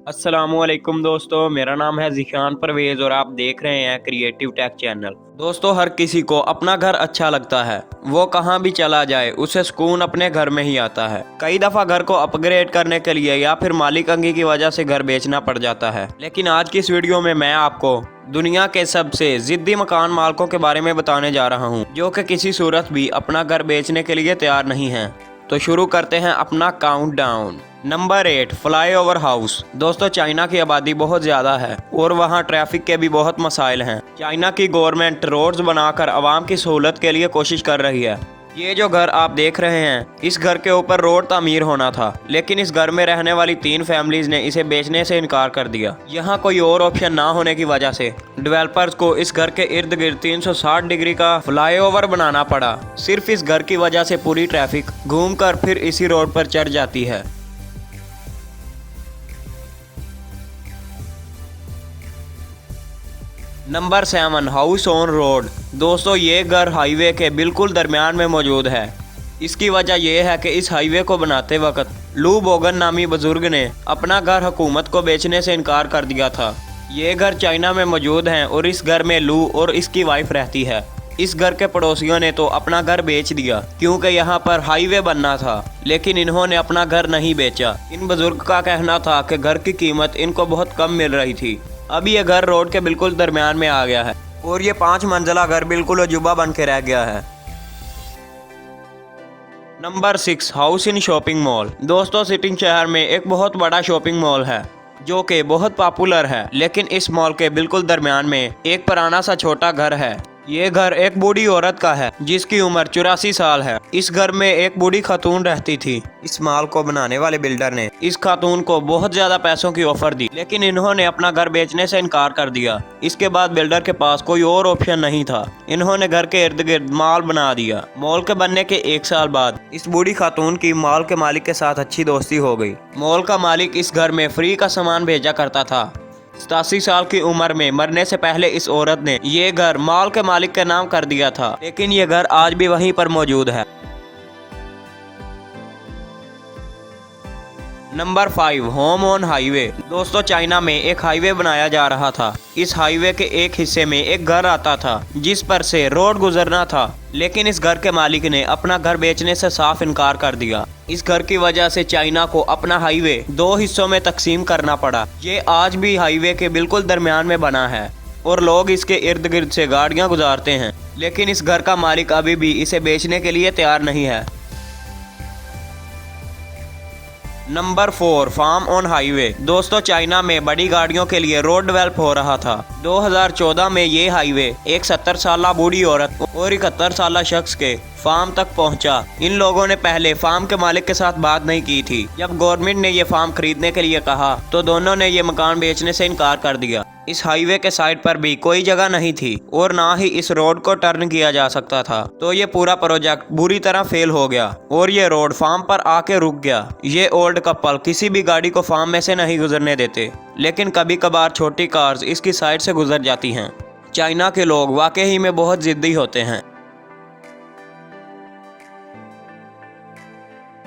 अस्सलामुअलैकुम दोस्तों, मेरा नाम है ज़िशान परवेज़ और आप देख रहे हैं क्रिएटिव टेक चैनल। दोस्तों, हर किसी को अपना घर अच्छा लगता है। वो कहाँ भी चला जाए उसे सुकून अपने घर में ही आता है। कई दफ़ा घर को अपग्रेड करने के लिए या फिर मालिकानगी की वजह से घर बेचना पड़ जाता है। लेकिन आज की इस वीडियो में मैं आपको दुनिया के सबसे जिद्दी मकान मालिकों के बारे में बताने जा रहा हूँ, जो कि किसी सूरत भी अपना घर बेचने के लिए तैयार नहीं है। तो शुरू करते हैं अपना काउंटडाउन। Number 8, flyover house. दोस्तों, चाइना की आबादी बहुत ज़्यादा है और वहाँ ट्रैफिक के भी बहुत मसाइल हैं। चाइना की गवर्नमेंट रोड्स बनाकर आवाम की सहूलत के लिए कोशिश कर रही है। ये जो घर आप देख रहे हैं, इस घर के ऊपर रोड तामीर होना था, लेकिन इस घर में रहने वाली 3 फैमिलीज ने इसे बेचने से इनकार कर दिया। यहाँ कोई और ऑप्शन ना होने की वजह से डेवलपर्स को इस घर के इर्द गिर्द 360 डिग्री का फ्लाईओवर बनाना पड़ा। सिर्फ इस घर की वजह से पूरी ट्रैफिक घूमकर फिर इसी रोड पर चढ़ जाती है। Number 7, house on road. दोस्तों, ये घर हाईवे के बिल्कुल दरमियान में मौजूद है। इसकी वजह यह है कि इस हाईवे को बनाते वक्त लू बोगन नामी बुजुर्ग ने अपना घर हुकूमत को बेचने से इनकार कर दिया था। ये घर चाइना में मौजूद है और इस घर में लू और इसकी वाइफ रहती है। इस घर के पड़ोसियों ने तो अपना घर बेच दिया क्योंकि यहाँ पर हाईवे बनना था, लेकिन इन्होंने अपना घर नहीं बेचा। इन बुजुर्ग का कहना था कि घर की कीमत इनको बहुत कम मिल रही थी। अब ये घर रोड के बिल्कुल दरमियान में आ गया है और ये 5 मंजिला घर बिल्कुल अजूबा बन के रह गया है। Number 6, house in shopping mall. दोस्तों, सिटिंग शहर में एक बहुत बड़ा शॉपिंग मॉल है जो कि बहुत पॉपुलर है, लेकिन इस मॉल के बिल्कुल दरमियान में एक पुराना सा छोटा घर है। ये घर एक बूढ़ी औरत का है जिसकी उम्र 84 साल है। इस घर में एक बूढ़ी खातून रहती थी। इस मॉल को बनाने वाले बिल्डर ने इस खातून को बहुत ज्यादा पैसों की ऑफर दी, लेकिन इन्होंने अपना घर बेचने से इनकार कर दिया। इसके बाद बिल्डर के पास कोई और ऑप्शन नहीं था। इन्होंने घर के इर्द गिर्द मॉल बना दिया। मॉल के बनने के 1 साल बाद इस बूढ़ी खातून की मॉल के मालिक के साथ अच्छी दोस्ती हो गई। मॉल का मालिक इस घर में फ्री का सामान भेजा करता था। 87 साल की उम्र में मरने से पहले इस औरत ने ये घर मॉल के मालिक के नाम कर दिया था, लेकिन ये घर आज भी वहीं पर मौजूद है। Number 5, home on highway. दोस्तों, चाइना में एक हाईवे बनाया जा रहा था। इस हाईवे के एक हिस्से में एक घर आता था जिस पर से रोड गुजरना था, लेकिन इस घर के मालिक ने अपना घर बेचने से साफ इनकार कर दिया। इस घर की वजह से चाइना को अपना हाईवे 2 हिस्सों में तकसीम करना पड़ा। ये आज भी हाईवे के बिल्कुल दरमियान में बना है और लोग इसके इर्द गिर्द से गाड़ियां गुजारते हैं, लेकिन इस घर का मालिक अभी भी इसे बेचने के लिए तैयार नहीं है। Number 4, farm on highway. दोस्तों, चाइना में बड़ी गाड़ियों के लिए रोड डेवलप हो रहा था। 2014 में ये हाईवे एक 70 साल बूढ़ी औरत और 71 साल शख्स के फार्म तक पहुंचा। इन लोगों ने पहले फार्म के मालिक के साथ बात नहीं की थी। जब गवर्नमेंट ने ये फार्म खरीदने के लिए कहा तो दोनों ने ये मकान बेचने से इनकार कर दिया। इस हाईवे के साइड पर भी कोई जगह नहीं थी और ना ही इस रोड को टर्न किया जा सकता था, तो ये पूरा प्रोजेक्ट बुरी तरह फेल हो गया और ये रोड फार्म पर आके रुक गया। ये ओल्ड कपल किसी भी गाड़ी को फार्म में से नहीं गुजरने देते, लेकिन कभी कभार छोटी कार्स इसकी साइड से गुजर जाती हैं। चाइना के लोग वाकई में बहुत जिद्दी होते हैं।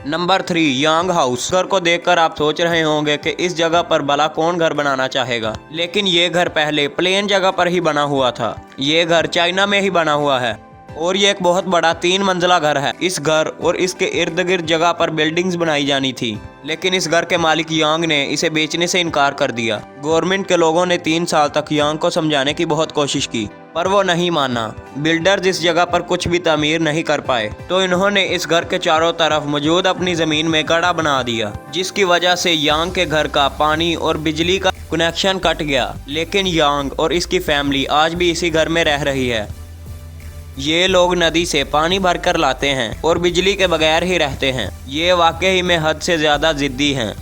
नंबर 3, यांग हाउस। घर को देखकर आप सोच रहे होंगे कि इस जगह पर भला कौन घर बनाना चाहेगा, लेकिन ये घर पहले प्लेन जगह पर ही बना हुआ था। ये घर चाइना में ही बना हुआ है और ये एक बहुत बड़ा 3 मंजिला घर है। इस घर और इसके इर्द गिर्द जगह पर बिल्डिंग्स बनाई जानी थी, लेकिन इस घर के मालिक यांग ने इसे बेचने से इनकार कर दिया। गवर्नमेंट के लोगों ने 3 साल तक यांग को समझाने की बहुत कोशिश की, पर वो नहीं माना। बिल्डर जिस जगह पर कुछ भी तामीर नहीं कर पाए, तो इन्होंने इस घर के चारों तरफ मौजूद अपनी जमीन में गड्ढा बना दिया, जिसकी वजह से यांग के घर का पानी और बिजली का कनेक्शन कट गया। लेकिन यांग और इसकी फैमिली आज भी इसी घर में रह रही है। ये लोग नदी से पानी भरकर लाते हैं और बिजली के बगैर ही रहते हैं। ये वाकई में हद से ज्यादा जिद्दी हैं।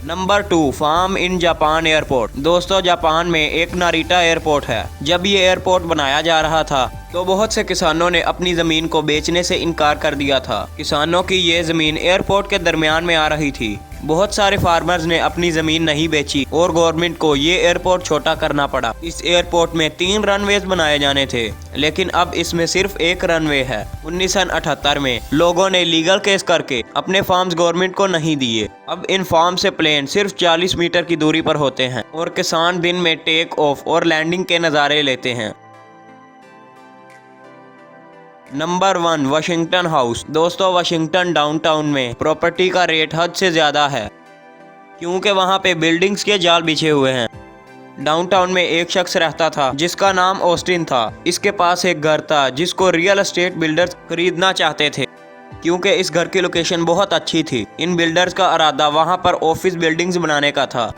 Number 2, farm in Japan airport. दोस्तों, जापान में एक नारिटा एयरपोर्ट है। जब ये एयरपोर्ट बनाया जा रहा था तो बहुत से किसानों ने अपनी जमीन को बेचने से इनकार कर दिया था। किसानों की ये जमीन एयरपोर्ट के दरमियान में आ रही थी। बहुत सारे फार्मर्स ने अपनी जमीन नहीं बेची और गवर्नमेंट को ये एयरपोर्ट छोटा करना पड़ा। इस एयरपोर्ट में 3 रनवेज बनाए जाने थे, लेकिन अब इसमें सिर्फ 1 रनवे है। 1978 में लोगों ने लीगल केस करके अपने फार्म्स गवर्नमेंट को नहीं दिए। अब इन फार्म से प्लेन सिर्फ 40 मीटर की दूरी पर होते हैं और किसान दिन में टेक ऑफ और लैंडिंग के नज़ारे लेते हैं। Number 1, Washington house. दोस्तों, वाशिंगटन डाउनटाउन में प्रॉपर्टी का रेट हद से ज़्यादा है, क्योंकि वहाँ पे बिल्डिंग्स के जाल बिछे हुए हैं। डाउनटाउन में एक शख्स रहता था जिसका नाम ऑस्टिन था। इसके पास एक घर था जिसको रियल एस्टेट बिल्डर्स खरीदना चाहते थे, क्योंकि इस घर की लोकेशन बहुत अच्छी थी। इन बिल्डर्स का इरादा वहाँ पर ऑफिस बिल्डिंग्स बनाने का था।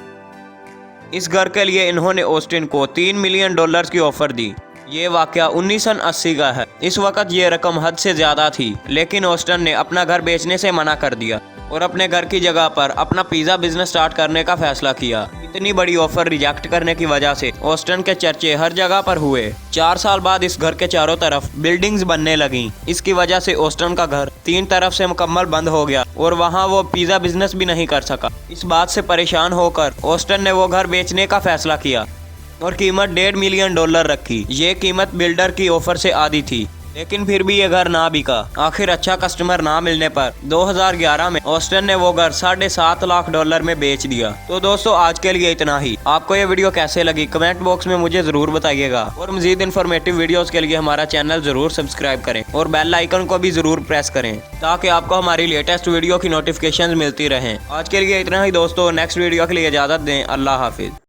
इस घर के लिए इन्होंने ऑस्टिन को $3 मिलियन की ऑफर दी। ये वाकया 1980 का है। इस वक्त ये रकम हद से ज़्यादा थी, लेकिन ऑस्टिन ने अपना घर बेचने से मना कर दिया और अपने घर की जगह पर अपना पिज़्ज़ा बिजनेस स्टार्ट करने का फैसला किया। इतनी बड़ी ऑफर रिजेक्ट करने की वजह से ऑस्टिन के चर्चे हर जगह पर हुए। 4 साल बाद इस घर के चारों तरफ बिल्डिंग्स बनने लगीं। इसकी वजह से ऑस्टिन का घर 3 तरफ से मुकम्मल बंद हो गया और वहाँ वो पिज़्ज़ा बिजनेस भी नहीं कर सका। इस बात से परेशान होकर ऑस्टिन ने वो घर बेचने का फैसला किया और कीमत $1.5 मिलियन रखी। ये कीमत बिल्डर की ऑफर से आधी थी, लेकिन फिर भी ये घर ना बिका। आखिर अच्छा कस्टमर ना मिलने पर 2011 में ऑस्टिन ने वो घर $7.5 लाख में बेच दिया। तो दोस्तों, आज के लिए इतना ही। आपको ये वीडियो कैसे लगी कमेंट बॉक्स में मुझे जरूर बताइएगा और मजीद इन्फॉर्मेटिव वीडियोस के लिए हमारा चैनल जरूर सब्सक्राइब करें और बेल आइकन को भी जरूर प्रेस करें, ताकि आपको हमारी लेटेस्ट वीडियो की नोटिफिकेशन मिलती रहें। आज के लिए इतना ही दोस्तों, नेक्स्ट वीडियो के लिए इजाजत दें। अल्लाह हाफिज।